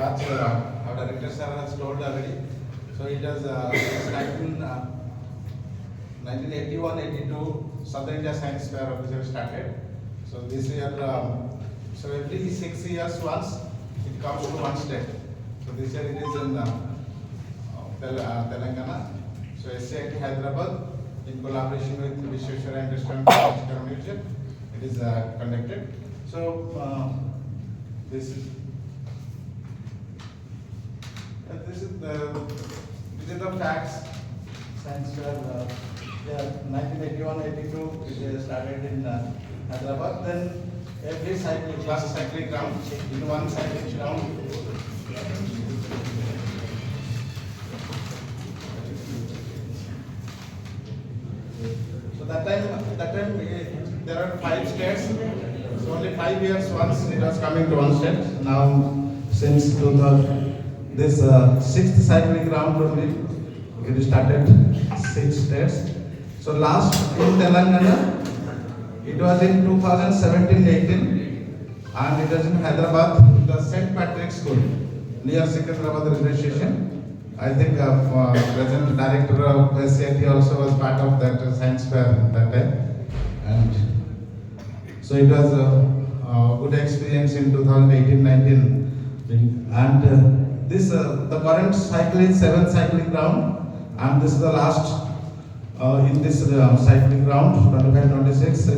batch our director sir has told already. So it was started in 1981-82 Southern India Science Fair officially started. So this year, so every 6 years once it comes to one state. So this year it is in Telangana. So SIT Hyderabad in collaboration with BISWAL JI Communication, it is conducted. So this is the facts. Science fair. 1981-82 it started in Hyderabad. Then every cycling class cycling ground in one cycling ground. So that time there are 5 states. So only 5 years once it was coming to one state. Now since 2000, this 6th cycling round only it started 6 states. So last in Telangana it was in 2017-18 and it was in Hyderabad, the St. Patrick's School near Secunderabad railway station. I think present director of SIT also was part of that science fair at that time, and so it was a good experience in 2018-19. And this the current cycle is 7th cycling round, and this is the last in this cycling round 25-26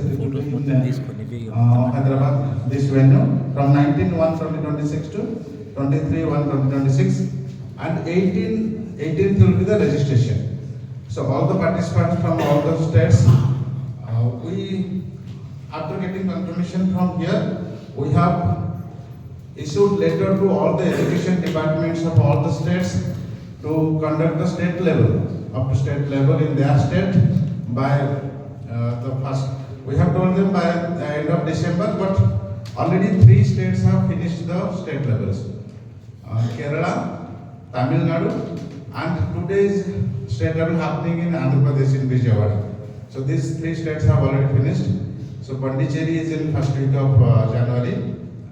in Hyderabad, this venue from 19/1/2026 to 23/1/2026. And 18th will be the registration. So all the participants from all the states, we after getting confirmation from here, we have issued letter to all the education departments of all the states to conduct the state level, up to state level in their state by the first. We have told them by the end of December, but already 3 states have finished the state levels. Kerala, Tamil Nadu, and today's state level happening in Andhra Pradesh in BHARAT. So these 3 states have already finished. So Pondicherry is in first week of January,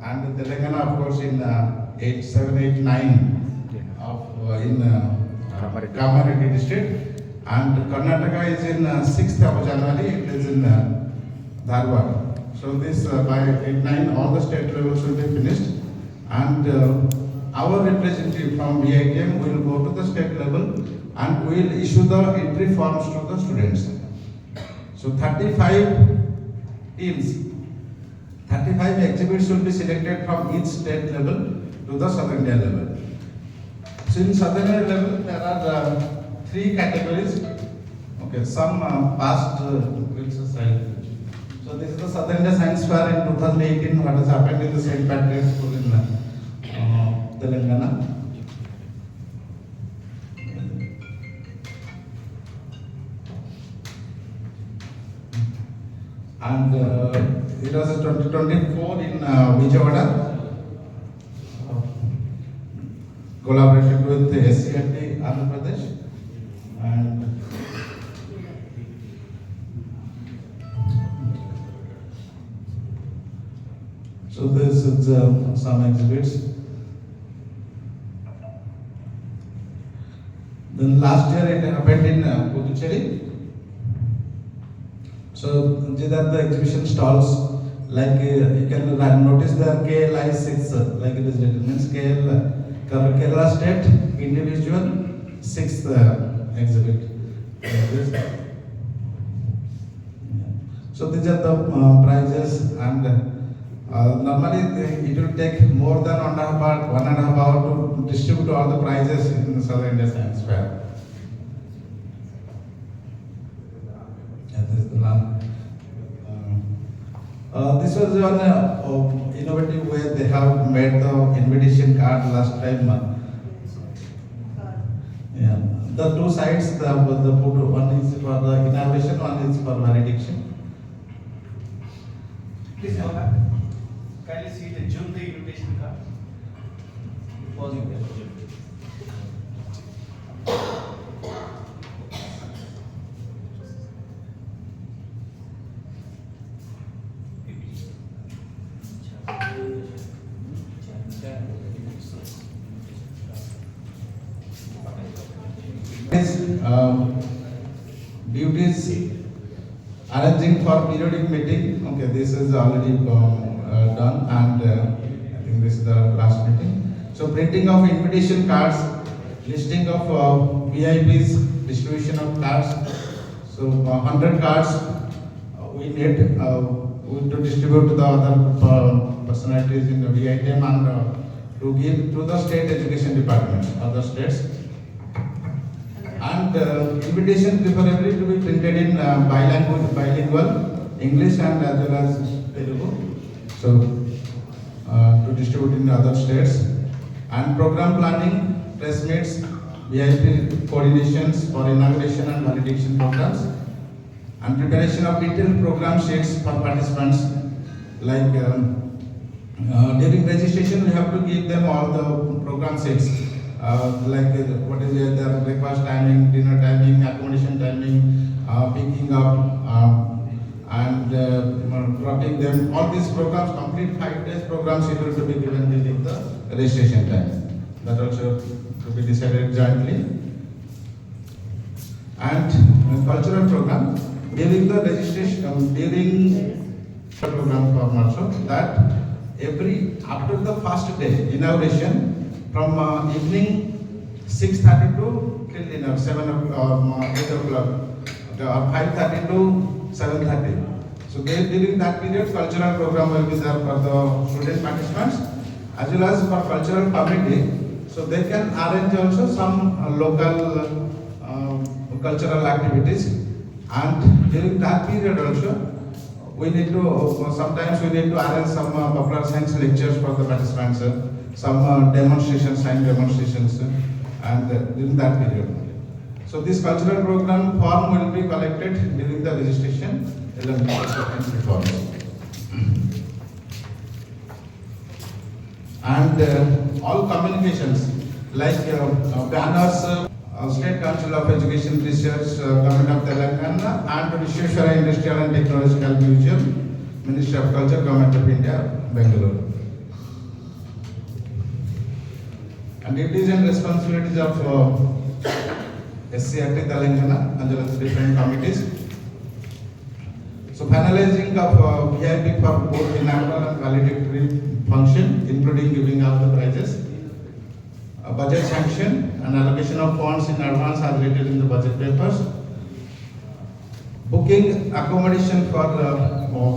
and Telangana of course in 8, 7, 8, 9 of in Kamareddy district, and Karnataka is in 6th of January. It is in Dharwad. So this by 8, 9 all the state levels will be finished, and our representative from BITM will go to the state level and will issue the entry forms to the students. So 35 teams, 35 exhibits will be selected from each state level to the Southern India level. So in Southern India level there are 3 categories. Okay, some past So this is the Southern India Science Fair in 2018. What has happened in the St. Patrick's School in Telangana. And it was 2024 in Vijayawada, collaborated with the SIT Andhra Pradesh, and so this is some exhibits. Then last year it happened in Puducherry. So these are the exhibition stalls. Like you can notice the KLI 6, like it is written, means Kerala State Individual 6th exhibit. So these are the prizes, and normally it will take more than 1.5 hours to distribute all the prizes in the Southern India Science Fair. This was one innovative way they have made the invitation card last time. Yeah, the 2 sides, the photo, one is for the inauguration, one is for valediction. Please go back. Kindly see the June the invitation card. Pausing there. duties arranging for periodic meeting. Okay, this is already done, and I think this is the last meeting. So printing of invitation cards, listing of VIPs, distribution of cards. So 100 cards we need to distribute to the other personalities in the VITM and to give to the state education departments, other states. And invitation preferably to be printed in bilingual, English and as well as Telugu. So to distribute in other states. And program planning, press meets, VIP coordinations for inauguration and validation programs. And preparation of detailed program sheets for participants. Like during registration, we have to give them all the program sheets. Like what is their breakfast timing, dinner timing, accommodation timing, picking up and dropping them. All these programs, complete 5 days program schedule to be given during the registration time. That also to be decided jointly. And cultural program during the registration, during program form also, that after the first day inauguration, from evening 6:30 to till dinner 7 o'clock, 8 o'clock, 5:30 to 7:30. So during that period, cultural program will be there for the student participants as well as for cultural committee. So they can arrange also some local cultural activities. And during that period also, we need to sometimes we need to arrange some popular science lectures for the participants. Some demonstrations, science demonstrations, and during that period. So this cultural program form will be collected during the registration entry forms. And all communications like banners, State Council of Education Research, Government of Telangana, and Viswesvaraya Industrial and Technological Museum, Ministry of Culture, Government of India, Bangalore. And duties and responsibilities of SCRT Telangana and the different committees. So finalizing of VIP for both inaugural and valedictory function, including giving out the prizes. Budget sanction and allocation of funds in advance as written in the budget papers. Booking accommodation for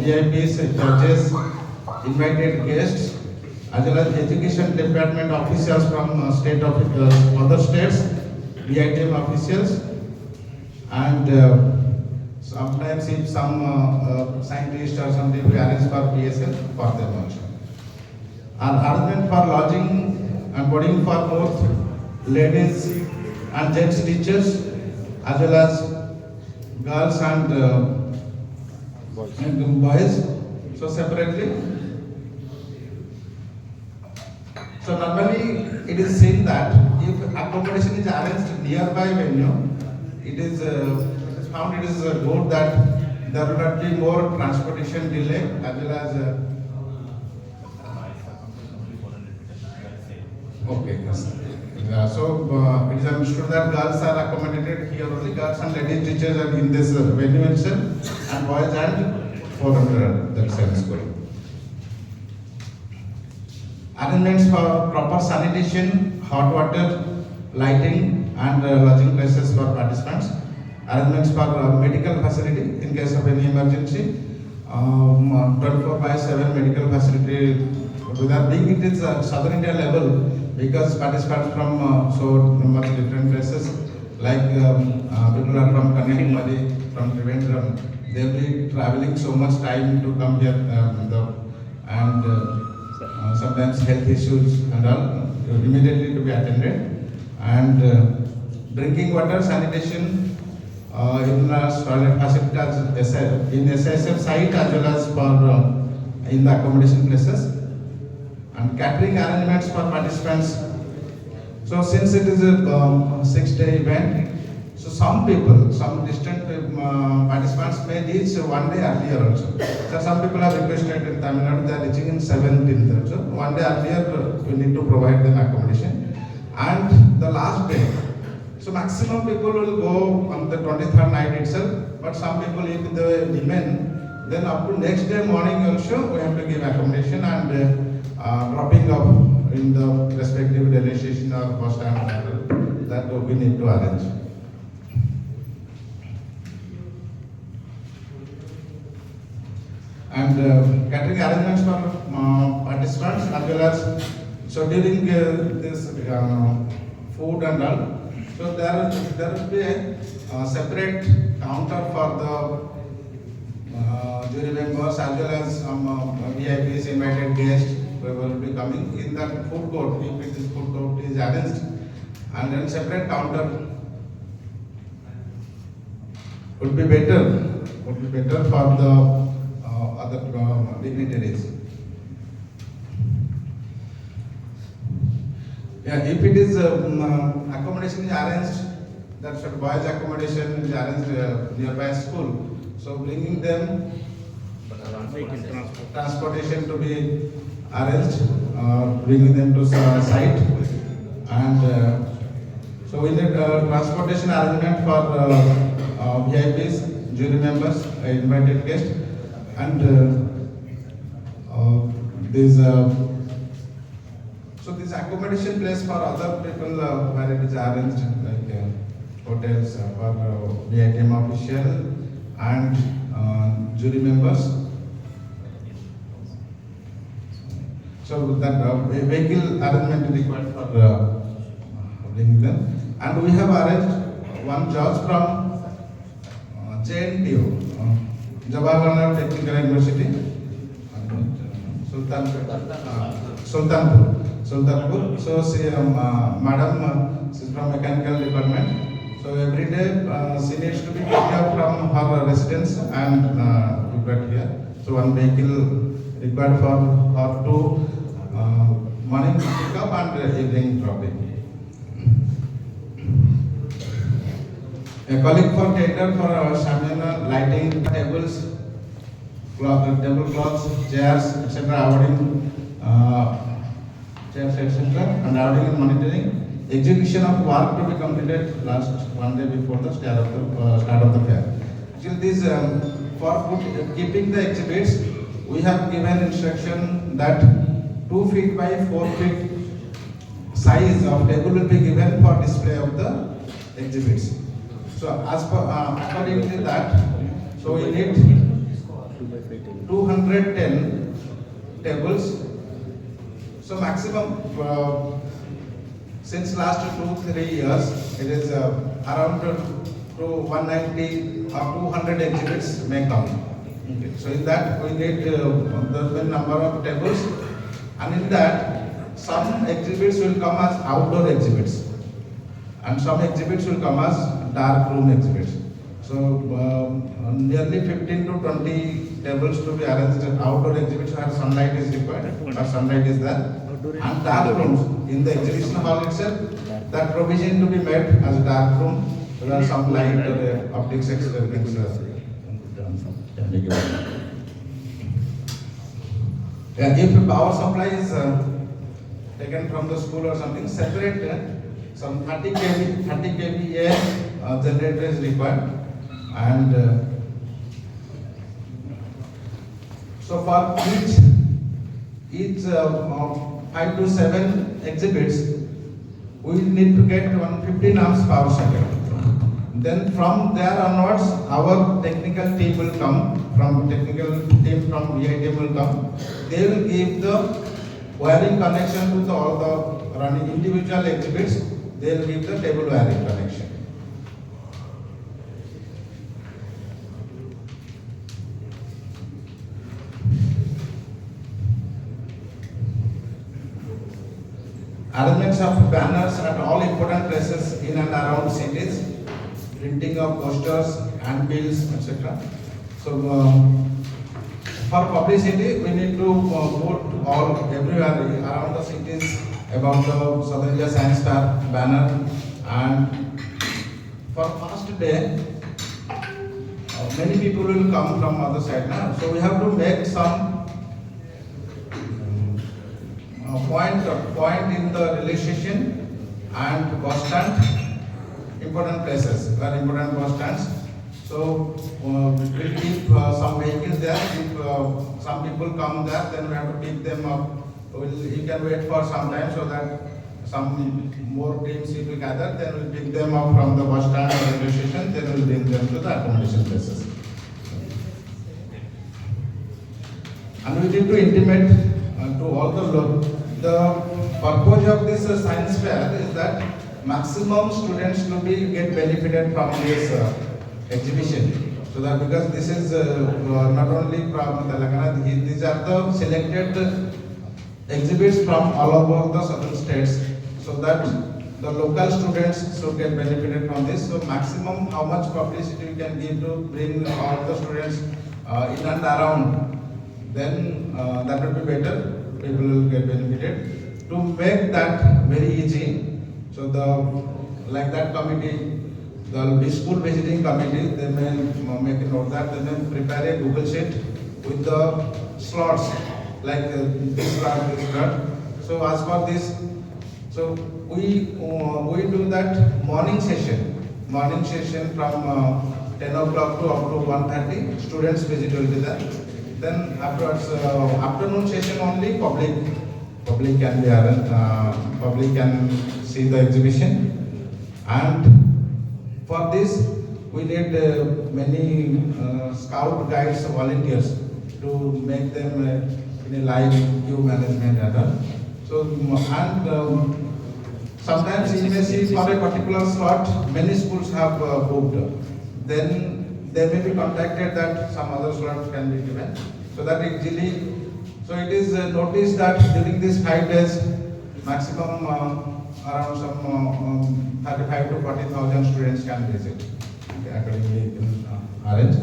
VIPs, judges, invited guests, as well as education department officials from state officers, other states, VITM officials, and sometimes if some scientist or something we arrange for PSL for them also. Arrangement for lodging and boarding for both ladies and gents teachers, as well as girls and boys. So separately. So normally it is seen that if accommodation is arranged nearby venue, it is found it is good that there will not be more transportation delay as well as okay, yes. So it is understood that girls are accommodated here only. Girls and ladies teachers are in this venue itself, and boys and 400 that same school. Arrangements for proper sanitation, hot water, lighting, and lodging places for participants. Arrangements for medical facility in case of any emergency. 24/7 medical facility. Without being it is Southern India level, because participants from so much different places, like people are from Kanyakumari, from Trivandrum, they will be traveling so much time to come here, and sometimes health issues and all immediately to be attended, and drinking water, sanitation, in toilet facilities in SISF site as well as for in the accommodation places. And catering arrangements for participants. So since it is a 6-day event, so some people, some distant participants may reach 1 day earlier also. So some people have requested in Tamil Nadu, they are reaching in 17th also. 1 day earlier, we need to provide them accommodation. And the last day, So maximum people will go on the 23rd night itself, but some people, if they remain, then up to next day morning also we have to give accommodation and dropping off in the respective railway station or bus stand, that we need to arrange. And catering arrangements for participants as well as, so during this food and all, so there will be a separate counter for the jury members as well as VIPs, invited guests who will be coming in that food court. If it is food court is arranged, and then separate counter would be better for the other dignitaries. Yeah, if it is accommodation is arranged, that should boys accommodation is arranged nearby school. So bringing them transportation to be arranged, bringing them to site, and so we need transportation arrangement for VIPs, jury members, invited guests, and so this accommodation place for other people where it is arranged, like hotels for VITM official and jury members. So that vehicle arrangement is required for bringing them. And we have arranged one judge from JNTU, Jawaharlal Technical University, Sultanpur. So she, madam, she's from mechanical department. So every day she needs to be picked up from her residence and brought here. So one vehicle required for her to morning pick up and evening dropping. A colleague for tender for stamina, lighting, tables, tablecloths, chairs, etc. Awarding chairs, etc. And awarding and monitoring. Execution of work to be completed last one day before the start of the fair. Actually, this for keeping the exhibits, we have given instruction that 2 feet by 4 feet size of table will be given for display of the exhibits. So as per according to that, so we need 210 tables. So maximum since last 2-3 years, it is around to 190 or 200 exhibits may come. Okay. So in that we need the number of tables, and in that some exhibits will come as outdoor exhibits, and some exhibits will come as dark room exhibits. So nearly 15 to 20 tables to be arranged at outdoor exhibits where sunlight is required, or sunlight is there, and dark rooms in the exhibition hall itself. That provision to be made as a dark room where some light or optics etc. Yeah, if power supply is taken from the school or something, separate some 30 kVA generator is required, and so for each 5 to 7 exhibits, we need to get 115 amps power socket. Then from there onwards, our technical team will come, from VITM will come. They will give the wiring connection to all the running individual exhibits. They will give the table wiring connection. Arrangements of banners at all important places in and around cities, printing of posters, handbills, etc. So for publicity, we need to put all everywhere around the cities about the Southern India Science Fair banner, and for first day, many people will come from other side now. So we have to make some point in the railway station and bus stand, important places, where important bus stands. So we'll keep some vehicles there. If some people come there, then we have to pick them up. You can wait for some time so that some more teams will be gathered. Then we'll pick them up from the bus stand or railway station. Then we'll bring them to the accommodation places. And we need to intimate to all the purpose of this science fair is that maximum students to be get benefited from this exhibition. So that because this is not only from Telangana, these are the selected exhibits from all over the southern states, so that the local students should get benefited from this. So maximum how much publicity you can give to bring all the students in and around, then that would be better. People will get benefited. To make that very easy, so like that committee, the BISWAL visiting committee, they may make a note that they may prepare a Google sheet with the slots like this slot. So as for this, so we do that morning session from 10 o'clock to up to 1:30. Students visit will be there. Then afterwards, afternoon session only public can be public can see the exhibition. And for this we need many scout guides, volunteers to make them in a live view management other. So and sometimes you may see for a particular slot many schools have booked. Then they may be contacted that some other slots can be given, so that easily. So it is noticed that during these 5 days, maximum around some 35 to 40,000 students can visit. Okay, accordingly you can arrange.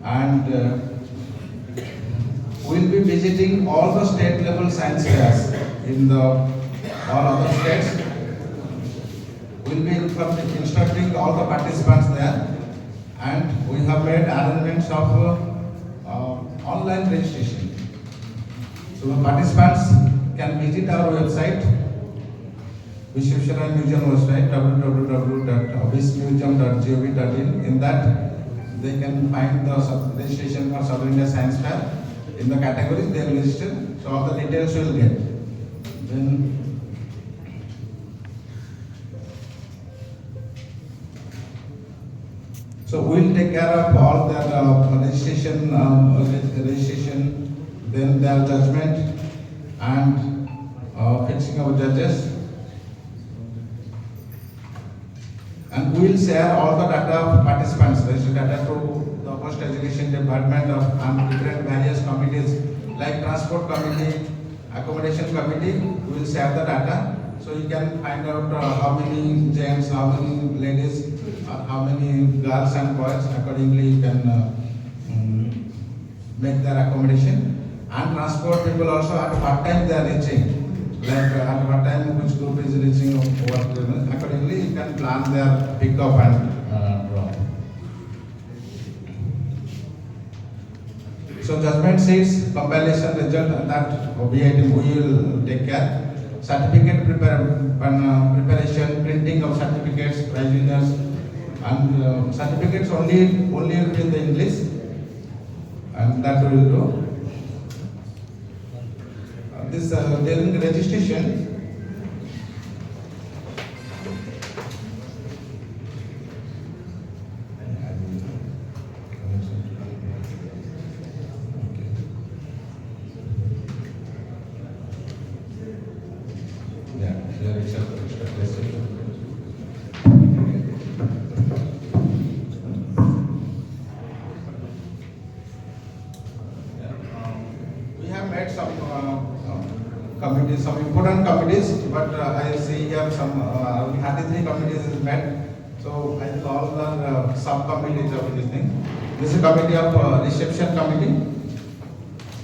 And we'll be visiting all the state level science fairs in all other states. We'll be instructing all the participants there, and we have made arrangements of online registration. So the participants can visit our website, BISWAL Museum website, www.bismuseum.gov.in. In that they can find the registration for South India Science Fair. In the categories they will register, so all the details will get. Then so we'll take care of all their registration, then their judgment and fixing of judges. And we will share all the data of participants, registered data to the Post Education Department and different various committees like Transport Committee, Accommodation Committee. We will share the data, so you can find out how many gents, how many ladies, how many girls and boys. Accordingly, you can make their accommodation. And transport people also at what time they are reaching. Like at what time which group is reaching what, accordingly you can plan their pick up and drop. So judgment sheets, compilation result, that we will take care. Certificate preparation, printing of certificates, prize winners, and certificates only in the English, and that we will do. This during the registration, we have made some committees, some important committees, but I see here some 33 committees is met. So I think all the subcommittees of this thing. This is a committee of reception committee,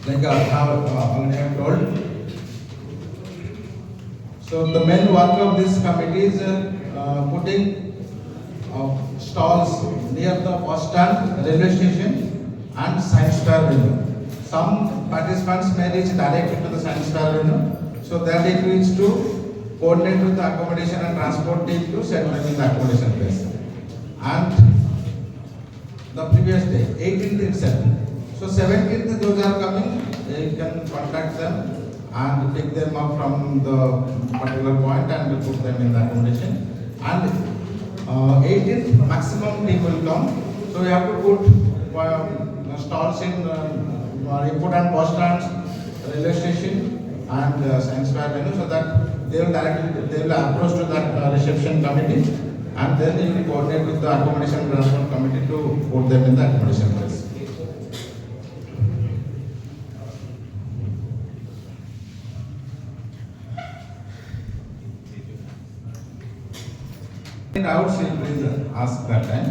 like how already I have told. So the main work of this committee is putting stalls near the bus stand, railway station, and science fair venue. some participants may reach directly to the science fair venue. So that it is to coordinate with the accommodation and transport team to set them in the accommodation place. And the previous day, 18th itself. So 17th those are coming, you can contact them and pick them up from the particular point and put them in the accommodation. And 18th maximum team will come. So we have to put stalls in important bus stands, railway station and science fair venue, so that they will approach to that reception committee, and then they will coordinate with the accommodation transport committee to put them in the accommodation place. Doubts, please ask that time.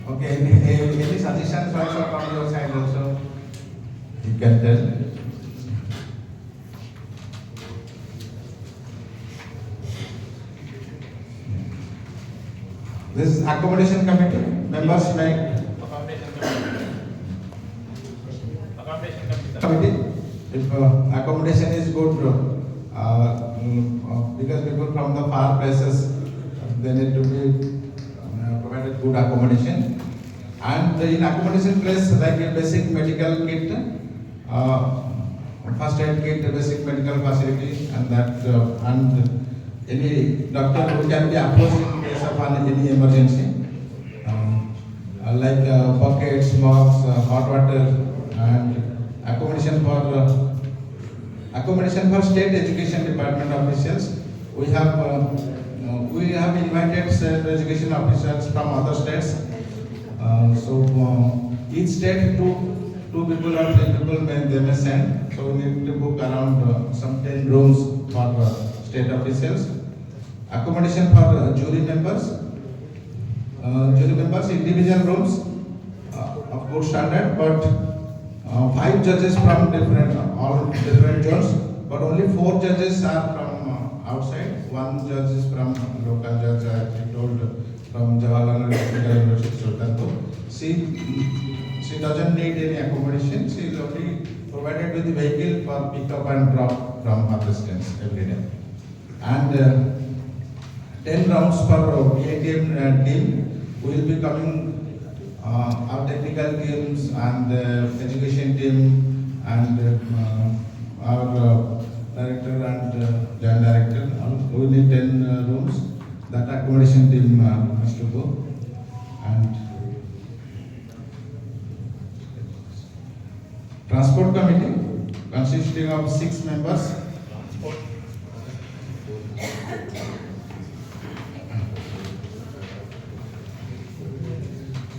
Okay, any suggestions also from your side also? You can tell. This is accommodation committee. Members make committee. If accommodation is good, because people from the far places, they need to be provided good accommodation. And in accommodation place, like a basic medical kit, first aid kit, basic medical facility, and that and any doctor who can be approached in case of any emergency, like buckets, mugs, hot water, and accommodation for state education department officials. We have invited state education officials from other states. Each state two people or 3 people they may send. So we need to book around some 10 rooms for state officials. Accommodation for jury members. Jury members individual rooms of good standard, but 5 judges from all different zones, but only 4 judges are from outside. 1 judge is from local judge, I told, from Jawaharlal University, Sultanpur. She doesn't need any accommodation. She is only provided with the vehicle for pick up and drop from her residence every day. And 10 rounds per BATM team will be coming. Our technical teams and education team and our director and joint director, we need 10 rooms. That accommodation team has to go. And transport committee consisting of 6 members.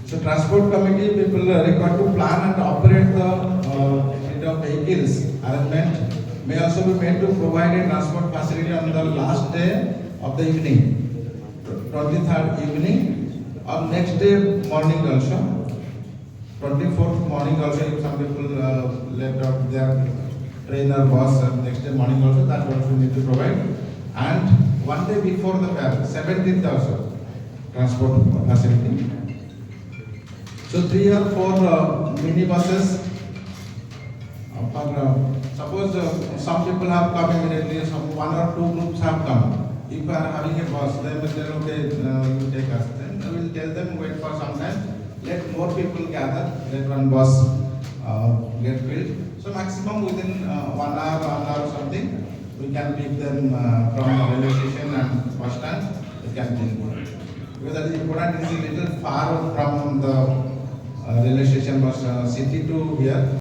So transport committee people are required to plan and operate the vehicles arrangement may also be made to provide a transport facility on the last day of the evening, 23rd evening, or next day morning also, 24th morning also. If some people let out their train or bus, next day morning also, that also we need to provide. And 1 day before the fair, 17th also, transport facility. So 3 or 4 mini buses. Suppose some people have come immediately, some 1 or 2 groups have come. If we are having a bus, then we tell, okay, you take us. Then we will tell them, wait for some time, let more people gather, let one bus get filled. So maximum within 1 hour or something, we can pick them from the railway station and bus stand. We can take them. Because that is important, it is a little far from the railway station bus city to here.